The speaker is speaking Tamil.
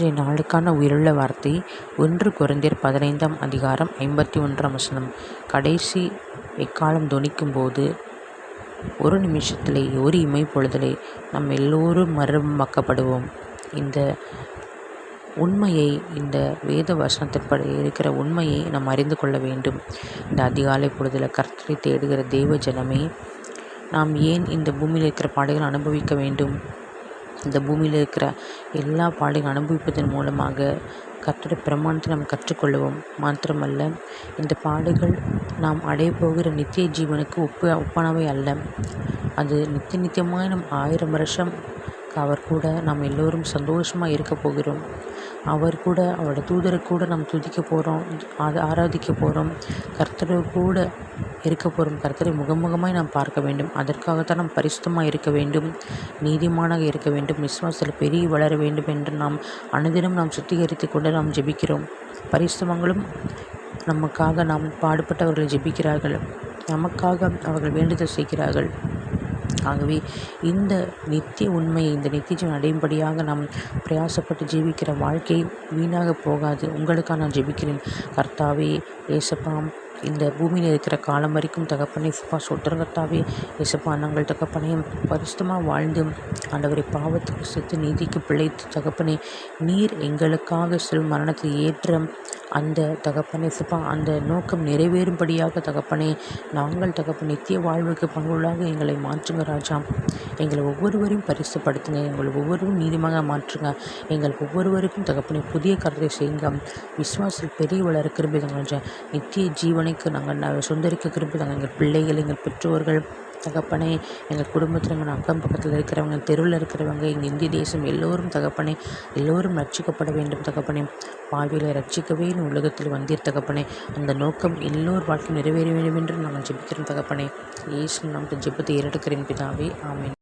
இன்றைய நாளுக்கான உயிருள்ள வார்த்தை 1 கொரிந்தியர் 15ஆம் அதிகாரம் 51ஆம் வசனம். கடைசி எக்காலம் தொனிக்கும்போது ஒரு நிமிஷத்திலே ஒரு இமைப்பொழுதிலே நாம் எல்லோரும் மறுரூபமாக்கப்படுவோம். இந்த உண்மையை, இந்த வேத வசனத்தின்படி இருக்கிற உண்மையை நாம் அறிந்து கொள்ள வேண்டும். இந்த அதிகாலை பொழுதில் கர்த்தரை தேடுகிற தேவ ஜனமே, நாம் ஏன் இந்த பூமியில் இருக்கிற பாடுகள் அனுபவிக்க வேண்டும்? இந்த பூமியில் இருக்கிற எல்லா பாடுகள் அனுபவிப்பதன் மூலமாக கர்த்தருடைய பிரமாணத்தை நாம் கற்றுக்கொள்வோம். மாத்திரமல்ல, இந்த பாடுகள் நாம் அடைய போகிற நித்திய ஜீவனுக்கு ஒப்பானவை அல்ல. அது நித்தியமாக நம் 1000 வருஷம் அவர் கூட நாம் எல்லோரும் சந்தோஷமாக இருக்க போகிறோம். அவர் கூட, அவரோட தூதரை கூட நாம் துதிக்க போகிறோம், ஆராதிக்க போகிறோம், கர்த்தரை கூட இருக்க போகிறோம். கர்த்தரை முகமுகமாய் நாம் பார்க்க வேண்டும். அதற்காகத்தான் நாம் பரிசுத்தமாக இருக்க வேண்டும், நீதிமானாக இருக்க வேண்டும், விசுவாசத்தில் பெருகி வளர வேண்டும் என்று நாம் அனுதினம் நாம் சுத்திகரித்து கொண்டு நாம் ஜெபிக்கிறோம். பரிசுத்தவங்களும் நமக்காக நாம் பாடுபட்டவர்கள் ஜெபிக்கிறார்கள், நமக்காக அவர்கள் வேண்டுதல் செய்கிறார்கள். ஆகவே இந்த நித்திய உண்மையை, இந்த நித்திய ஜீவன் அடையும்படியாக நாம் பிரயாசப்பட்டு ஜீவிக்கிற வாழ்க்கை வீணாக போகாது. உங்களுக்காக நான் ஜெபிக்கிறேன். கர்த்தாவே, ஏசப்பா, இந்த பூமியில் இருக்கிற காலம் வரைக்கும் தகப்பனே சொல்கிறேன். கர்த்தாவே, ஏசப்பா, நாங்கள் தகப்பனே பரிசுத்தமாக வாழ்ந்து ஆண்டவரை பாவத்துக்கு செத்து நீதிக்கு பிழைத்து தகப்பனே நீர் எங்களுக்காக மரணத்தை ஏற்ற அந்த தகப்பனே ஏசப்பா, அந்த நோக்கம் நிறைவேறும்படியாக தகப்பனே நாங்கள் தகப்பன் நித்திய வாழ்வுக்கு பங்குள்ளாக எங்களை மாற்றுங்க ராஜா. எங்களை ஒவ்வொருவரையும் பரிசுப்படுத்துங்க, எங்களை ஒவ்வொருவரும் நீதிமாக மாற்றுங்க. எங்கள் ஒவ்வொருவருக்கும் தகப்பனை புதிய கருத்தை செய்யுங்க. விசுவாசத்தில் பெரிய வளர கிருபை ராஜா. நித்திய ஜீவனைக்கு நாங்கள் சொந்தரிக்க கிருபை தாங்க. எங்கள் பிள்ளைகள், எங்கள் பெற்றோர்கள் தகப்பனே, எங்கள் குடும்பத்தில், எங்கள் அக்கம் பக்கத்தில் இருக்கிறவங்க, தெருவில் இருக்கிறவங்க, எங்கள் இந்திய தேசம் எல்லோரும் தகப்பனே, எல்லோரும் ரட்சிக்கப்பட வேண்டும் தகப்பனே. வாழ்விலை ரட்சிக்கவே உலகத்தில் வந்தீர் தகப்பனே. அந்த நோக்கம் எல்லோரும் வாழ்க்கை நிறைவேற வேண்டும் என்று நாங்கள் ஜெபிக்கிறோம் தகப்பனே. இயேசு நாமத்தில் ஜெபத்தை ஏறெடுக்கிறேன் பிதாவே, ஆமென்.